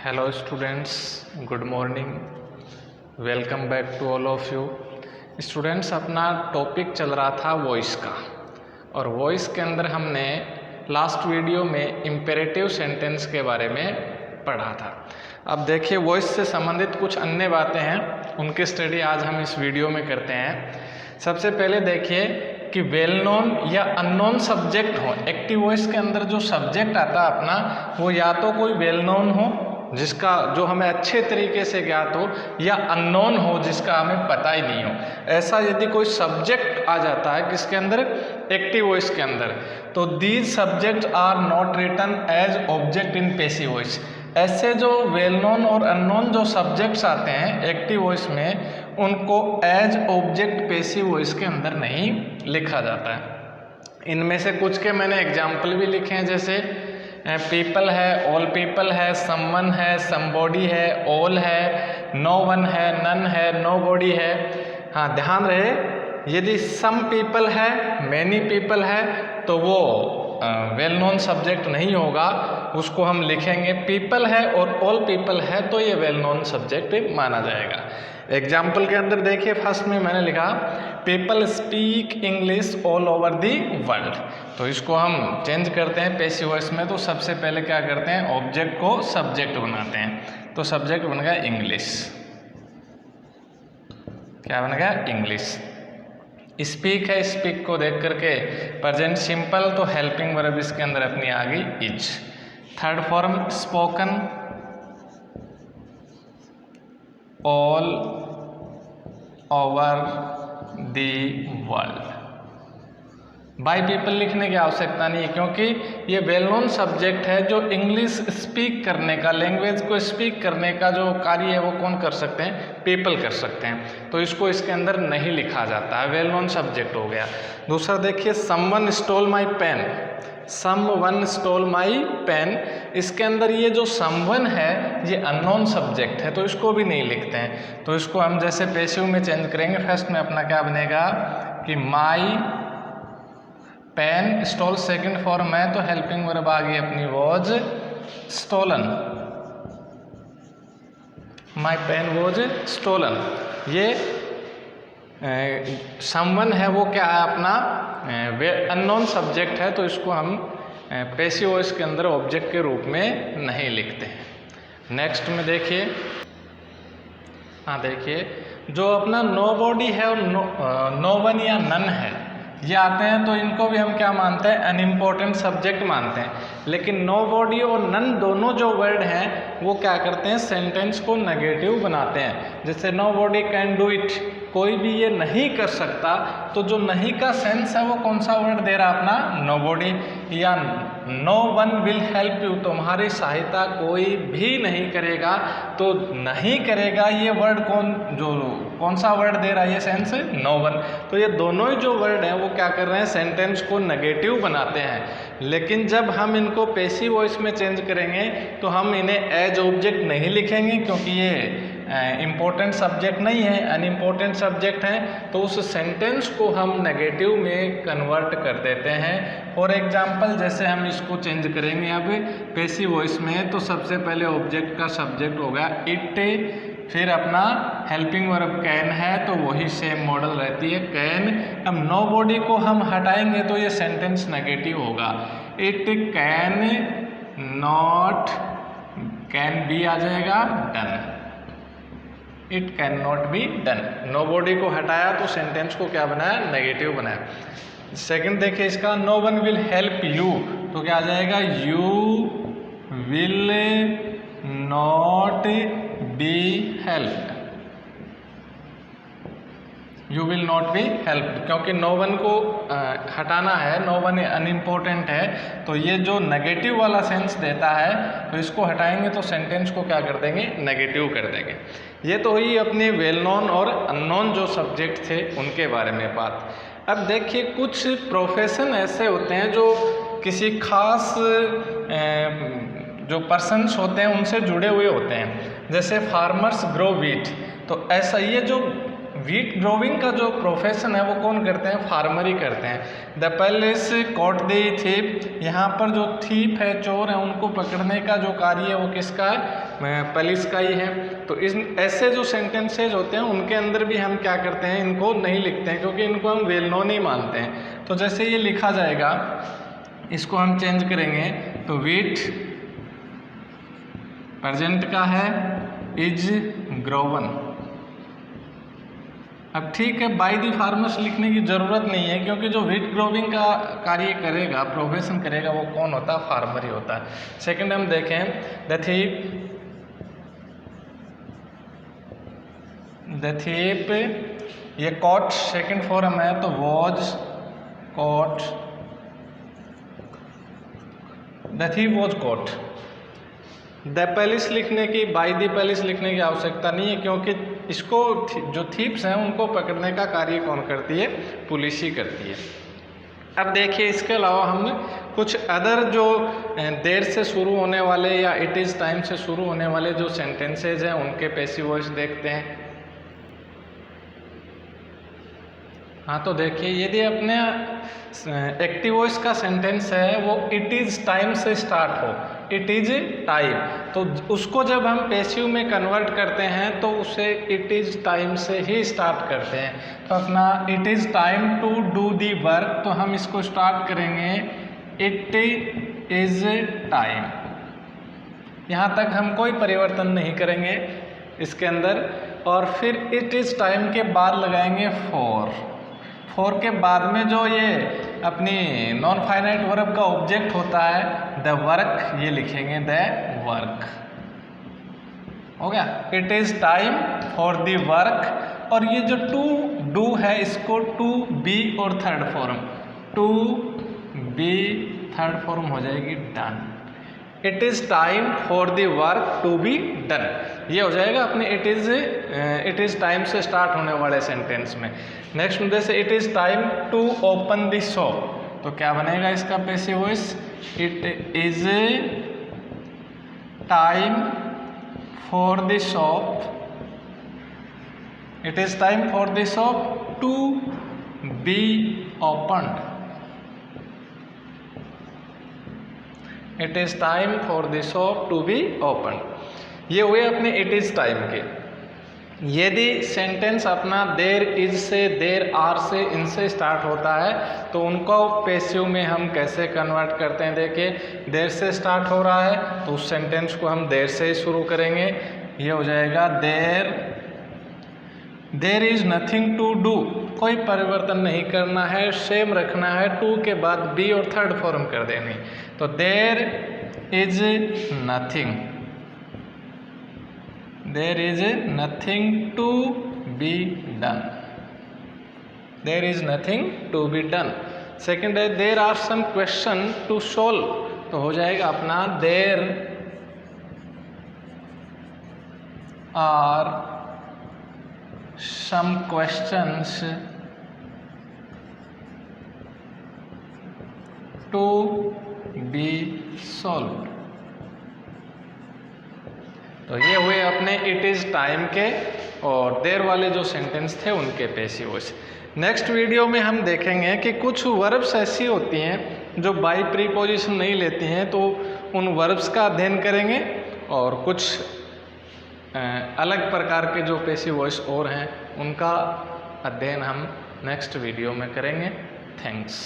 Hello students, good morning. Welcome back to all of you. Students, अपना topic चल रहा था वॉइस का, और वॉइस के अंदर हमने लास्ट वीडियो में इम्पेरेटिव सेंटेंस के बारे में पढ़ा था। अब देखिए, वॉइस से संबंधित कुछ अन्य बातें हैं, उनकी स्टडी आज हम इस वीडियो में करते हैं। सबसे पहले देखिए कि वेल नोन या अननोन सब्जेक्ट हो। एक्टिव वॉइस के अंदर जो सब्जेक्ट आता है अपना, वो या तो कोई वेल नोन हो जिसका जो हमें अच्छे तरीके से ज्ञात हो, या अननोन हो जिसका हमें पता ही नहीं हो। ऐसा यदि कोई सब्जेक्ट आ जाता है किसके अंदर, एक्टिव वॉइस के अंदर, तो these subject are not written as object in passive voice. ऐसे जो वेल नोन और अननोन जो सब्जेक्ट्स आते हैं एक्टिव वॉइस में, उनको एज ऑब्जेक्ट पैसिव वॉइस के अंदर नहीं लिखा जाता है। इनमें से कुछ के मैंने एग्जाम्पल भी लिखे हैं, जैसे पीपल है, ऑल पीपल है, समवन है, समबॉडी है, ऑल है, नो वन है, नन है, नो बॉडी है। हाँ, ध्यान रहे, यदि सम पीपल है, मैनी पीपल है, तो वो वेल नोन सब्जेक्ट नहीं होगा, उसको हम लिखेंगे पीपल है, और ऑल पीपल है तो ये वेल नोन सब्जेक्ट माना जाएगा। एग्जाम्पल के अंदर देखिए, फर्स्ट में मैंने लिखा people speak English all over the world. तो इसको हम चेंज करते हैं पैसिव वॉइस में, तो सबसे पहले क्या करते हैं, ऑब्जेक्ट को सब्जेक्ट बनाते हैं। तो सब्जेक्ट बन गया इंग्लिश। क्या बन गया, इंग्लिश। स्पीक है, स्पीक को देख करके प्रेजेंट सिंपल, तो हेल्पिंग वर्ब इसके अंदर अपनी आ गई is. Third form spoken, all over the world. By people लिखने की आवश्यकता नहीं है, क्योंकि ये वेल नोन सब्जेक्ट है। जो इंग्लिश स्पीक करने का, लैंग्वेज को स्पीक करने का जो कार्य है वो कौन कर सकते हैं, पीपल कर सकते हैं। तो इसको इसके अंदर नहीं लिखा जाता है, वेल नोन सब्जेक्ट हो गया। दूसरा देखिए, someone stole my pen, someone stole my pen. इसके अंदर ये जो समवन है ये अननोन सब्जेक्ट है, तो इसको भी नहीं लिखते हैं। तो इसको हम जैसे पैसिव में चेंज करेंगे, फर्स्ट में अपना क्या बनेगा कि my pen, stole second form है, तो हेल्पिंग वर्ब आ गई अपनी was stolen. My pen was stolen. ये समवन है, वो क्या है अपना अननोन सब्जेक्ट है, तो इसको हम पैसिव वॉइस के अंदर ऑब्जेक्ट के रूप में नहीं लिखते हैं। नेक्स्ट में देखिए, हाँ देखिए, जो अपना नो बॉडी है और नो वन या नन है, ये आते हैं, तो इनको भी हम क्या मानते हैं, अनइम्पोर्टेंट सब्जेक्ट मानते हैं। लेकिन नो बॉडी और नन दोनों जो वर्ड हैं वो क्या करते हैं, सेंटेंस को नेगेटिव बनाते हैं। जैसे nobody can do it, कोई भी ये नहीं कर सकता, तो जो नहीं का सेंस है वो कौन सा वर्ड दे रहा अपना, नो बॉडी। या no one will help you, तुम्हारी सहायता कोई भी नहीं करेगा, तो नहीं करेगा ये वर्ड कौन सा वर्ड दे रहा है, ये सेंस, नो वन। तो ये दोनों ही जो वर्ड हैं वो क्या कर रहे हैं, सेंटेंस को नेगेटिव बनाते हैं। लेकिन जब हम इनको पैसिव वॉइस में चेंज करेंगे तो हम इन्हें एज ऑब्जेक्ट नहीं लिखेंगे, क्योंकि ये इम्पोर्टेंट सब्जेक्ट नहीं है, अनइम्पोर्टेंट सब्जेक्ट हैं, तो उस सेंटेंस को हम नेगेटिव में कन्वर्ट कर देते हैं। फॉर एग्जाम्पल, जैसे हम इसको चेंज करेंगे अब पैसिव वॉइस में, तो सबसे पहले ऑब्जेक्ट का सब्जेक्ट होगा इट, फिर अपना हेल्पिंग वर्ब कैन है, तो वही सेम मॉडल रहती है, कैन। अब नो बॉडी को हम हटाएंगे तो ये सेंटेंस नेगेटिव होगा, it can not, can be आ जाएगा done, it can not be done. Nobody को हटाया तो सेंटेंस को क्या बनाया, नेगेटिव बनाया। सेकंड देखिए इसका, no one will help you, तो क्या आ जाएगा, you will not be help, you will not be help, क्योंकि नो वन को हटाना है, नो वन अनइम्पोर्टेंट है, तो ये जो नेगेटिव वाला सेंस देता है, तो इसको हटाएंगे तो सेंटेंस को क्या कर देंगे, नेगेटिव कर देंगे। ये तो हुई अपने वेल नोन और अननोन जो सब्जेक्ट थे उनके बारे में बात। अब देखिए, कुछ प्रोफेशन ऐसे होते हैं जो किसी खास जो पर्सन्स होते हैं उनसे जुड़े हुए होते हैं। जैसे फार्मर्स ग्रो वीट, तो ऐसा ये जो वीट ग्रोविंग का जो प्रोफेशन है वो कौन करते हैं? फार्मर ही करते हैं। The police caught the thief, यहाँ पर जो थीप है, चोर है, उनको पकड़ने का जो कार्य है वो किसका है? पुलिस का ही है। तो इस ऐसे जो सेंटेंसेज होते हैं उनके अंदर भी हम क्या करते हैं? इनको नहीं लिखते हैं, क्योंकि इनको हम वेल नोन ही मानते हैं। तो जैसे ये लिखा जाएगा, इसको हम चेंज करेंगे, तो वीट प्रेजेंट का है, इज ग्रोवन। अब ठीक है, बाय द फार्मर्स लिखने की ज़रूरत नहीं है, क्योंकि जो वीट ग्रोविंग का कार्य करेगा, प्रोफेशन करेगा, वो कौन होता है? फार्मर ही होता है। सेकंड हम देखें, द थीप, ये कॉट सेकंड फॉर्म है, तो was caught, the thief was caught. The police लिखने की, बाय द पुलिस लिखने की आवश्यकता नहीं है, क्योंकि इसको जो थीप्स हैं उनको पकड़ने का कार्य कौन करती है? पुलिस ही करती है। अब देखिए, इसके अलावा हम कुछ अदर जो देर से शुरू होने वाले या इट इज़ टाइम से शुरू होने वाले जो सेंटेंसेज हैं उनके पैसिव वॉइस देखते हैं। हाँ, तो देखिए, यदि अपने एक्टिव वॉइस का सेंटेंस है वो इट इज़ टाइम से स्टार्ट हो, इट इज़ टाइम, तो उसको जब हम पैसिव में कन्वर्ट करते हैं तो उसे इट इज़ टाइम से ही स्टार्ट करते हैं। तो अपना it is time to do the work, तो हम इसको स्टार्ट करेंगे इट इज़ टाइम। यहाँ तक हम कोई परिवर्तन नहीं करेंगे इसके अंदर, और फिर इट इज़ टाइम के बाद लगाएंगे फॉर के बाद में जो ये अपनी नॉन फाइनाइट वर्ब का ऑब्जेक्ट होता है द वर्क, ये लिखेंगे द वर्क। हो गया, it is time for the work. और ये जो टू डू है, इसको टू बी और third form, to be third form हो जाएगी done. It is time for the work to be done, ये हो जाएगा अपने इट इज टाइम से स्टार्ट होने वाले सेंटेंस में। नेक्स्ट जैसे it is time to open the shop, तो क्या बनेगा इसका passive voice? It is time for the shop, it is time for the shop to be opened, it is time for the shop to be opened. ये हुए अपने it is time के। यदि sentence अपना देर इज से, there are से, इनसे start होता है तो उनको पैसिव में हम कैसे कन्वर्ट करते हैं? देखिए, देर से स्टार्ट हो रहा है तो उस सेंटेंस को हम देर से ही शुरू करेंगे। ये हो जाएगा there is nothing to do, कोई परिवर्तन नहीं करना है, सेम रखना है, टू के बाद बी और थर्ड फॉर्म कर देनी। तो there is nothing, there is nothing to be done, there is nothing to be done. Second है there are some question to solve, तो हो जाएगा अपना there are some questions to be solved। तो ये हुए अपने इट इज़ टाइम के और देर वाले जो सेंटेंस थे उनके पैसिव वॉइस। नेक्स्ट वीडियो में हम देखेंगे कि कुछ वर्ब्स ऐसी होती हैं जो बाई प्रीपोजिशन नहीं लेती हैं, तो उन वर्ब्स का अध्ययन करेंगे, और कुछ अलग प्रकार के जो पैसिव वॉइस और हैं उनका अध्ययन हम नेक्स्ट वीडियो में करेंगे। थैंक्स।